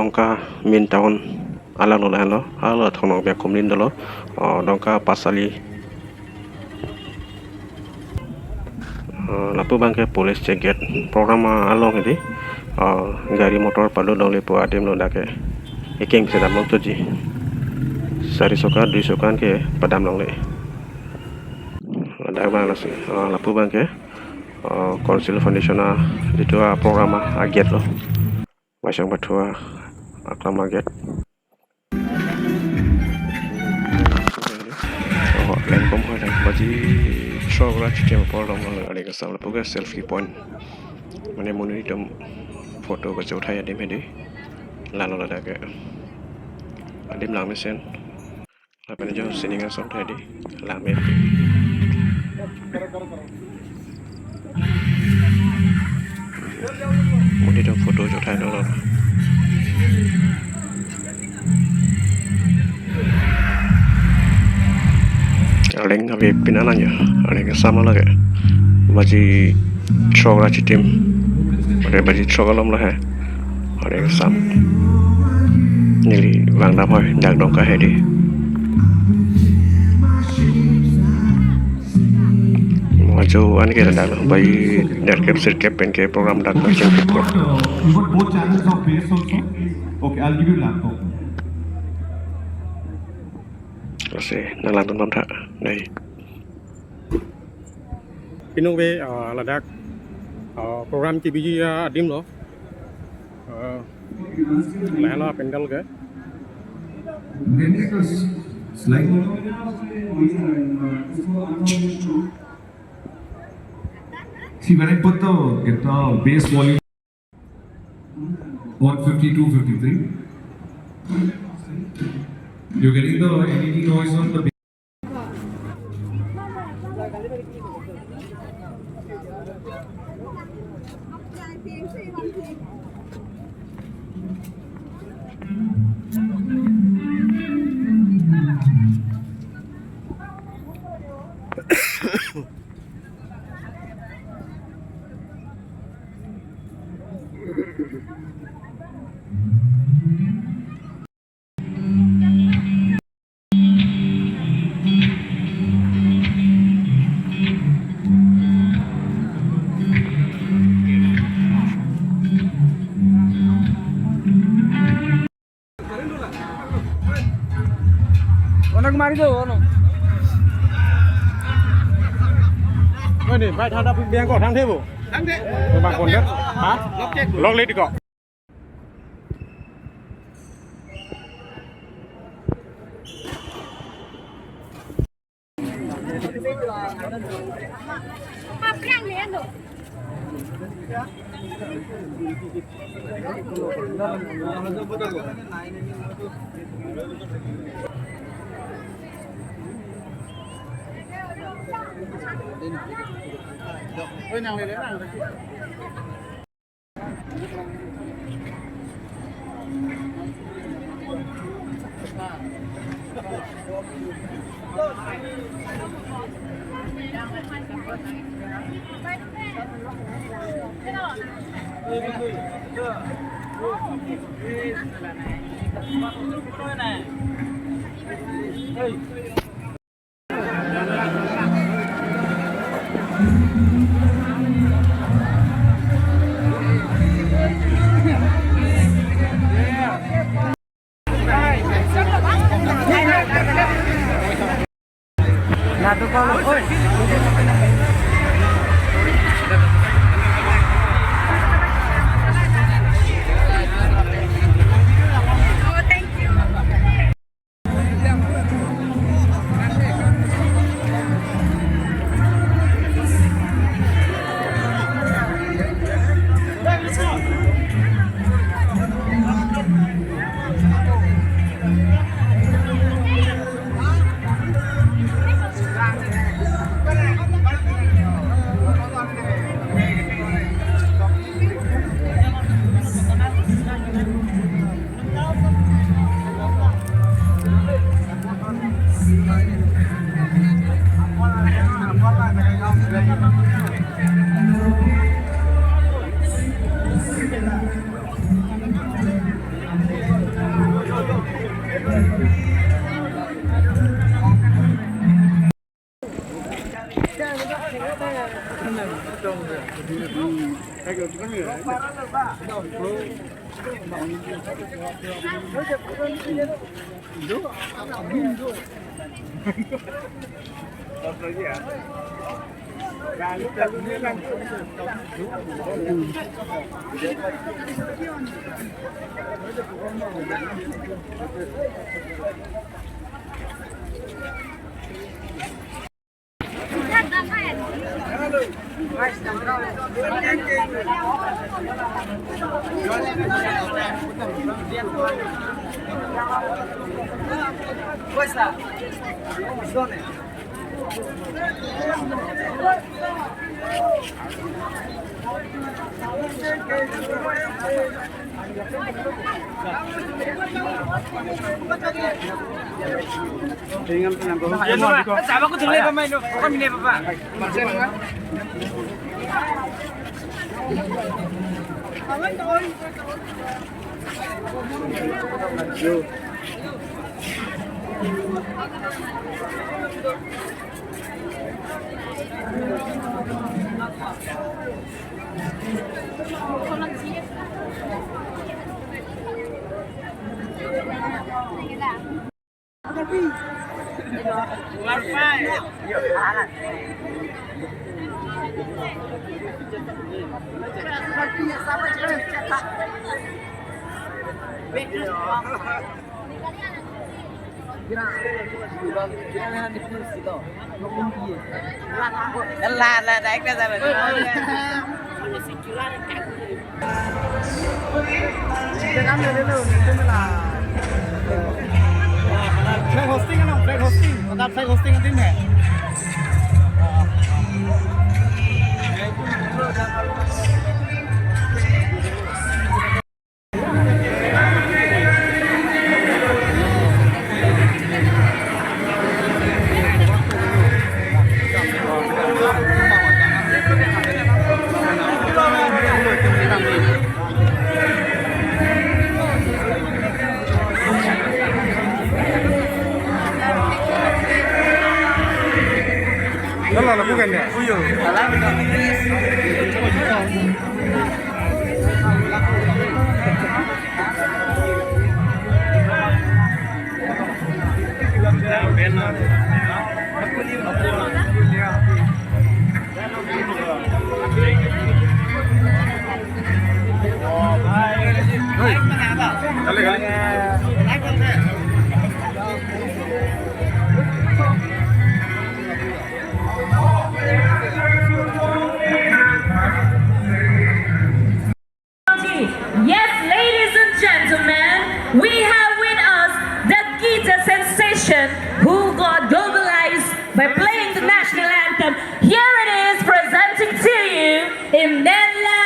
dongka min tahun alang lo lo halo thonong be komlin dolo dongka pasali lapu bangke police check gate program along ini gari motor palu dong lepo adim lo dake iking bisa damong tuji sari soka dui sokan ke padam long le dak bang nasi lapu bangke council foundation itu program gate lo masang batua aklama gate lengkom ho dan baji shogra chitem pordom lo ale ka sam lapu ka selfie point mane monuri dom photo ka chauthai adim hedi lalo la dake adim lang mesen lapane jo sininga som thai di lame muni dom photo chauthai lo aleng abe pinananya aleng sama lagi baji shogra chitim ore baji shogalom la hai aleng sam nili wang dam hoi dak dong ka hedi maju an ke dak bai net capture cap pen ke program dak ka chen you got both channels of face also. Okay, I'll give you laptop. Oke, nalang tonton tak? Đây. Pinong về là đặc program chỉ bị điểm đó lẽ là bên đâu cái See, when I put the guitar bass volume 152, 53, you're getting the LED noise on the bass. मारी दो nó đây này vai thằng đã bị có thằng thế bộ thằng thế bạn còn đất hả lóc lên đi cọ Ôi nàng này đấy nàng Sama ko tuloy pa may no. Kami ne papa. Là đánh ra rồi. Flag hosting ano? Flag hosting. Matap flag hosting ang din eh. Lah bukan ya? Yes, ladies and gentlemen, we have with us the guitar sensation who got globalized by playing the national anthem. Here it is, presenting to you Imnella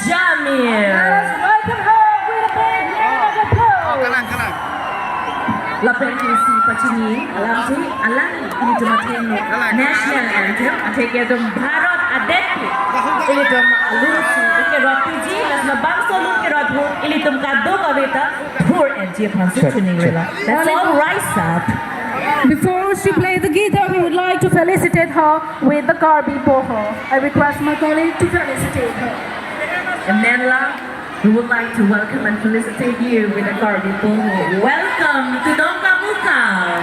Jamil. Welcome her with a big round of applause. Lapeng isi pacini alam si alam ini cuma tengok national anthem akhirnya dom Bharat Adeti ini dom alusi ke rapiji las nabangso lu ke rabu ini dom kado kavita tour and Pansuchunila. That's all rise up. Before she plays the guitar, we would like to felicitate her with the Garbi Boho. I request my colleague to felicitate her. Imnella, we would like to welcome and felicitate you with a Garbi Boho. Welcome to Dongkamukam.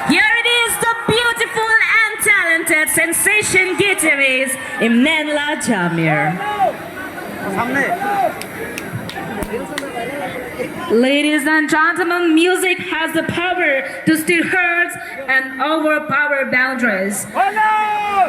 Here it is, the beautiful and talented sensation guitarist Imnella Jamil. Ladies and gentlemen, music has the power to stir hearts and overpower boundaries.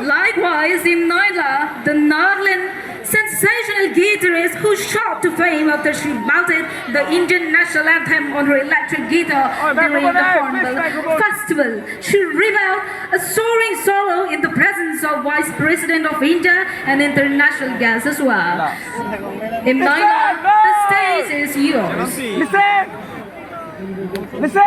Likewise, in Noida, the Northern sensational guitarist who shot to fame after she belted the Indian national anthem on her electric guitar during the Hornbill Festival. She revealed a soaring solo in the presence of Vice President of India and international guests as well. In Noida, the stage is yours. Listen!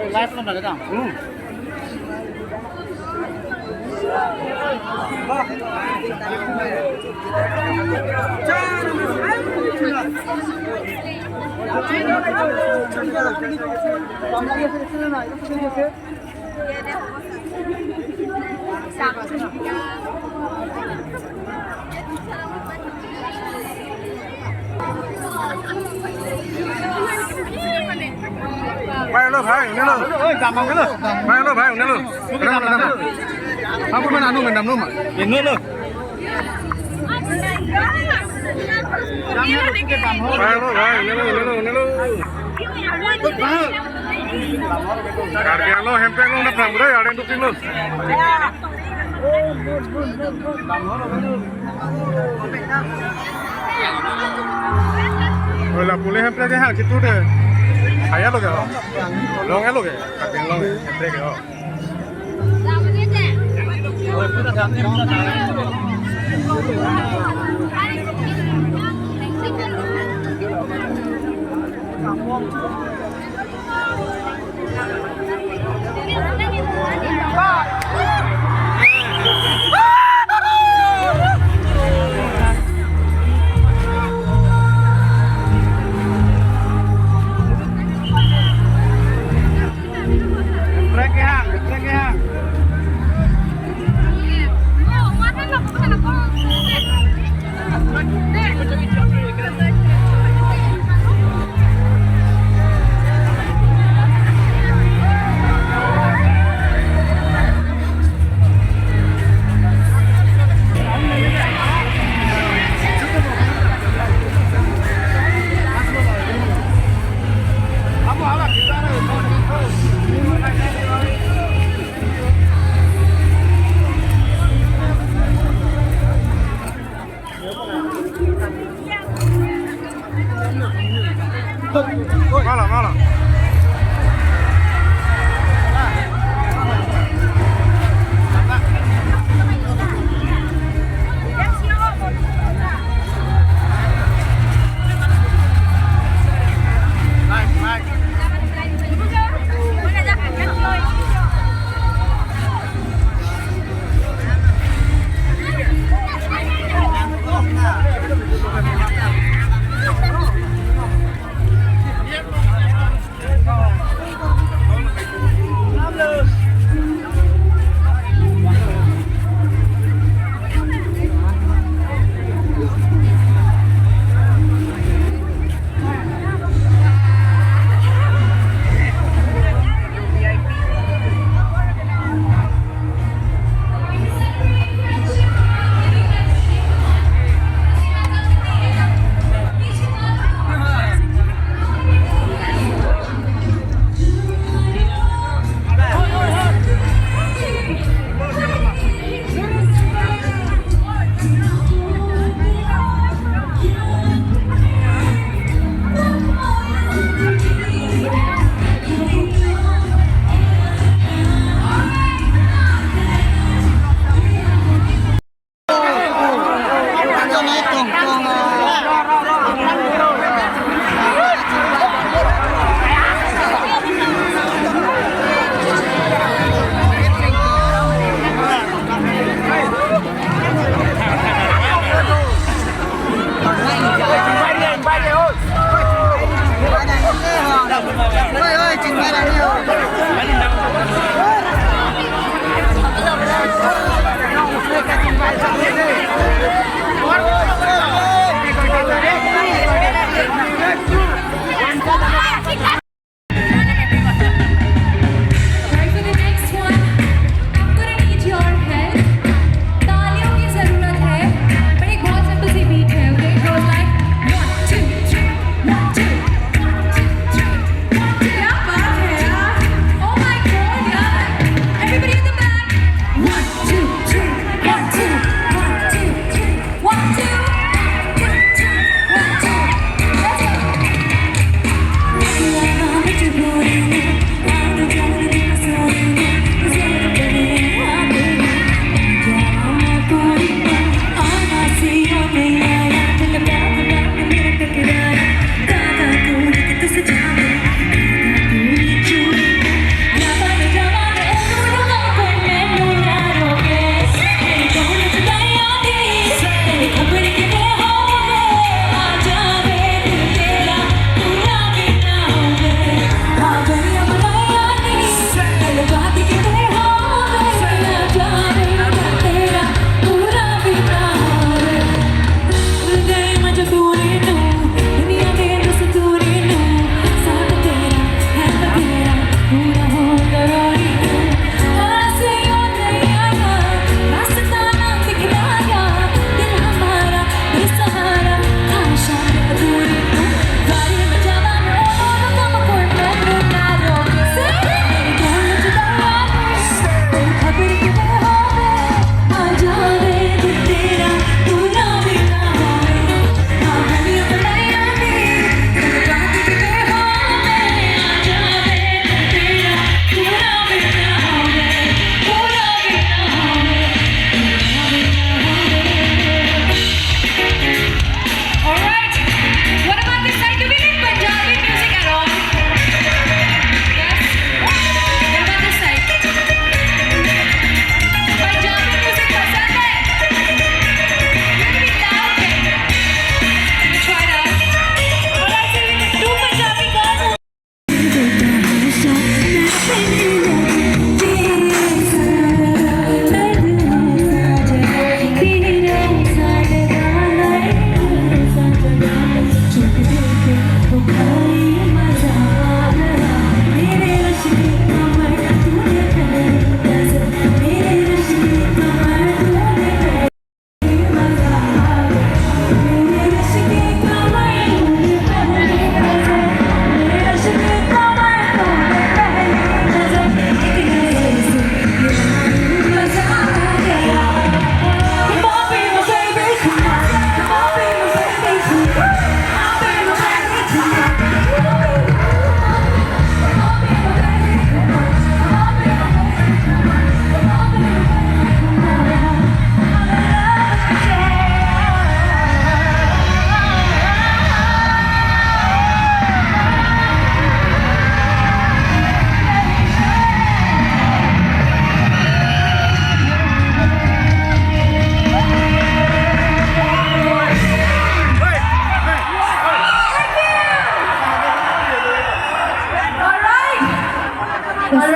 Live belum ada, Kang? Belum. Vai lo bhai, ne lo. Oi, gampang ke lo? Vai lo bhai, ne lo. Apa mana anu mendam lu mah? Ini lo. Vai lo bhai, ne lo. Harga lo hempeng lo nak berapa ada yang tuking lo. Lah boleh hempeng aja hal situ deh. Ayah lo ke? Long lo ke? Kakek long hempeng ke?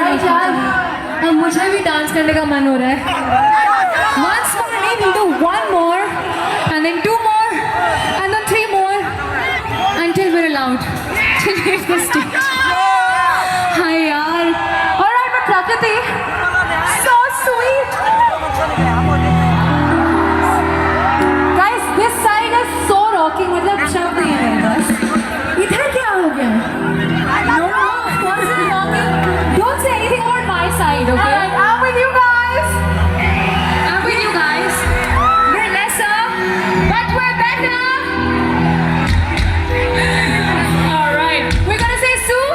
Alright यार, अब मुझे भी dance करने का मन हो रहा है. Once more, नहीं, we'll do one more, and then two more, and then three more, until we're allowed to leave the stage. Hi यार. Alright, but Prakriti, so sweet. Guys, this side is so rocking. मतलब शब्द नहीं है बस. इधर क्या हो गया? No, of course it's rocking. Don't say anything about my side, okay? I'm with you guys. I'm with you guys. We're lesser, but we're better. All right. We're gonna say Sue.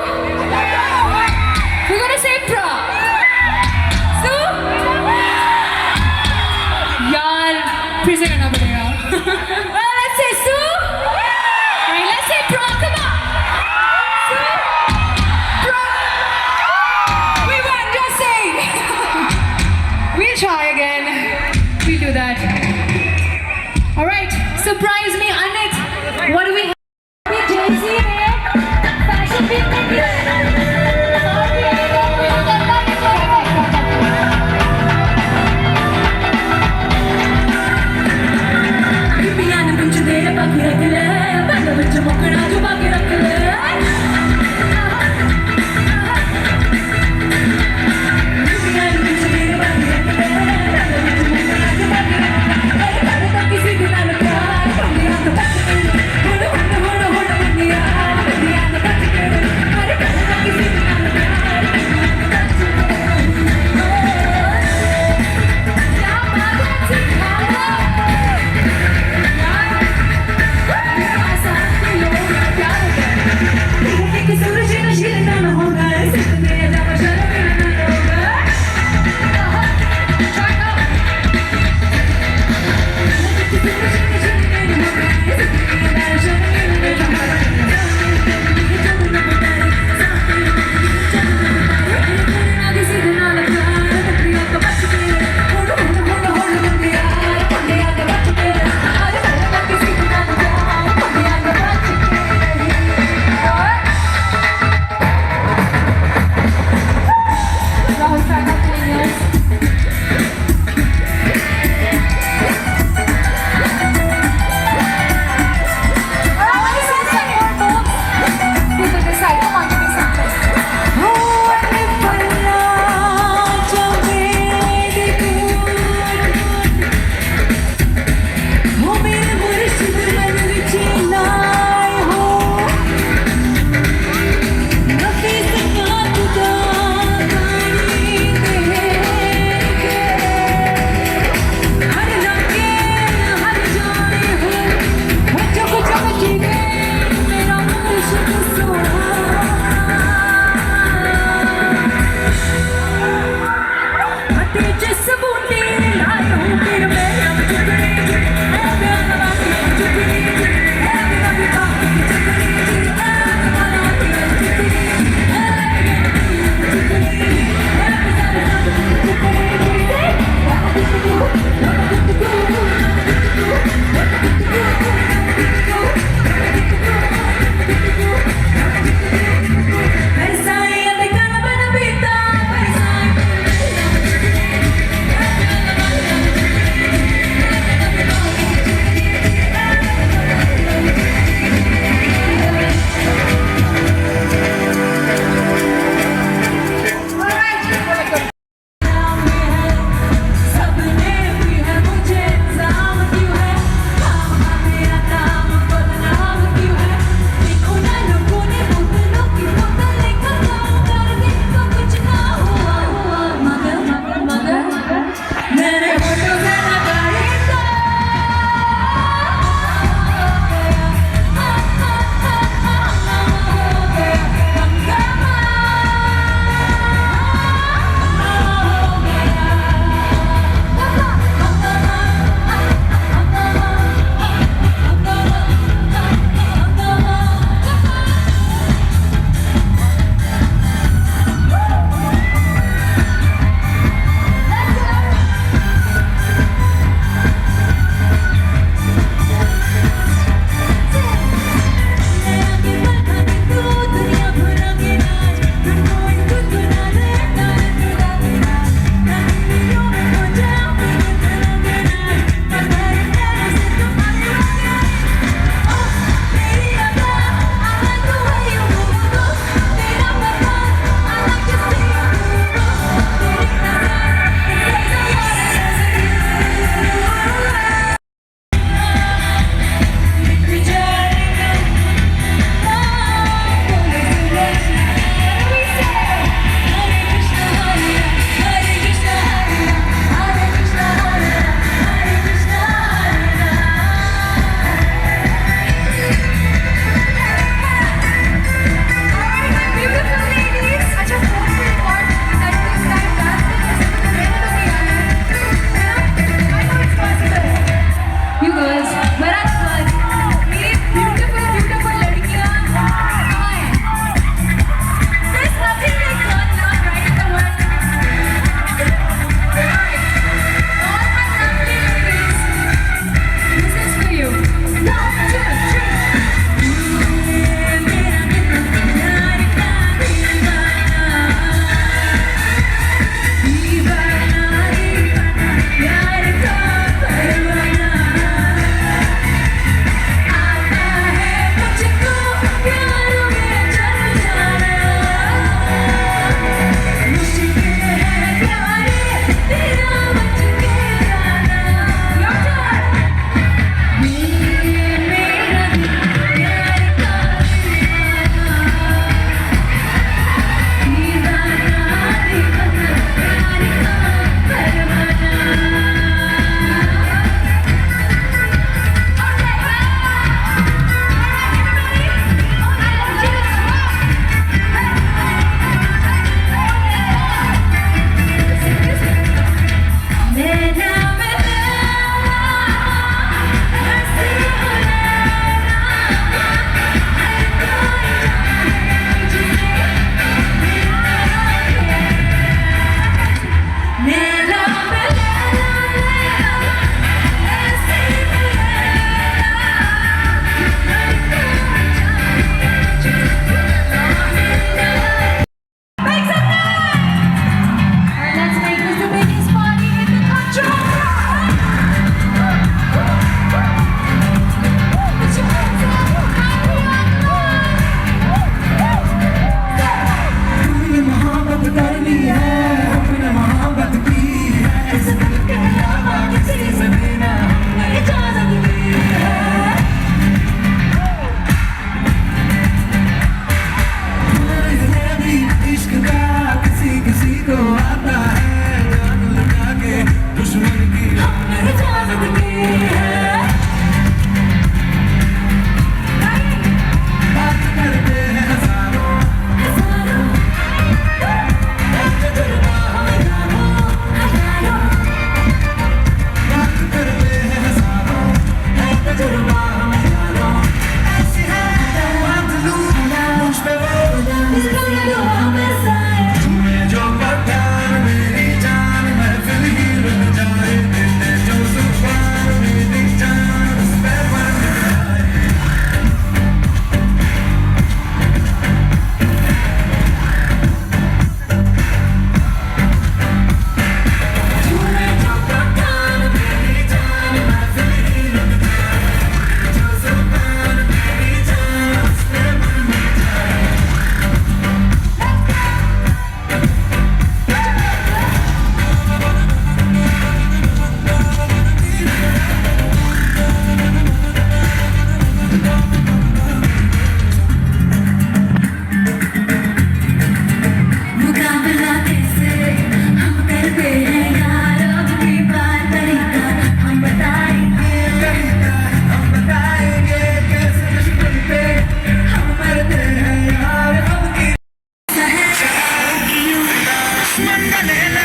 We're gonna say Pra. Sue. यार फिर से करना पड़ेगा. Well, let's say Sue. Alright, let's say Pra. Come on. Sue. Pra. We won. Just say. We'll try again. We'll do that. Alright. Surprise me, Anit. What do we have? Jay-Z है. Fashion week में भी है. Piano pinch dera baaki rakh le, band vich mukna jo baaki rakh le. Piano pinch dera baaki rakh le, band vich mukna jo baaki rakh le. Kade tak kisi din na lagay,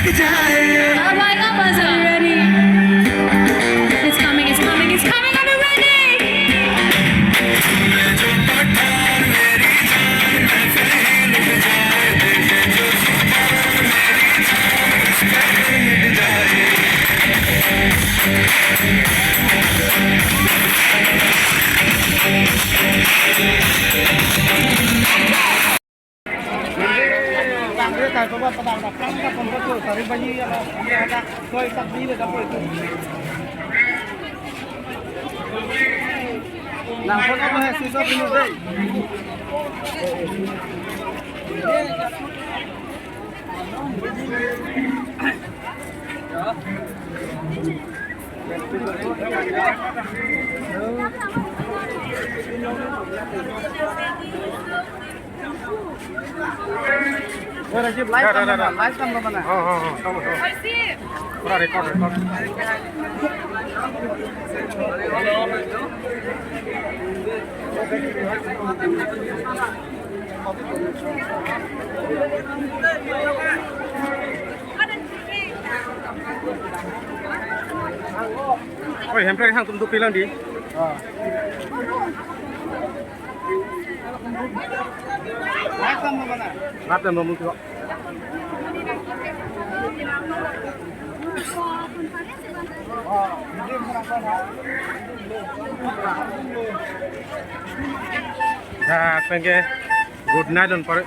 Alright, Abbas, are you ready? It's coming, it's coming, it's coming. Are you ready? Tangga kan coba pedang datang ke pembetul dari bayi ada koi sabzi le dapat itu. Nah, foto apa susah ini deh. Rajib live kam mana? Kamu. Pura record. Oi, hamper hang tum tu pilang di. Live kam mana? Lap dan bambu tu. Ya, pengen good night on par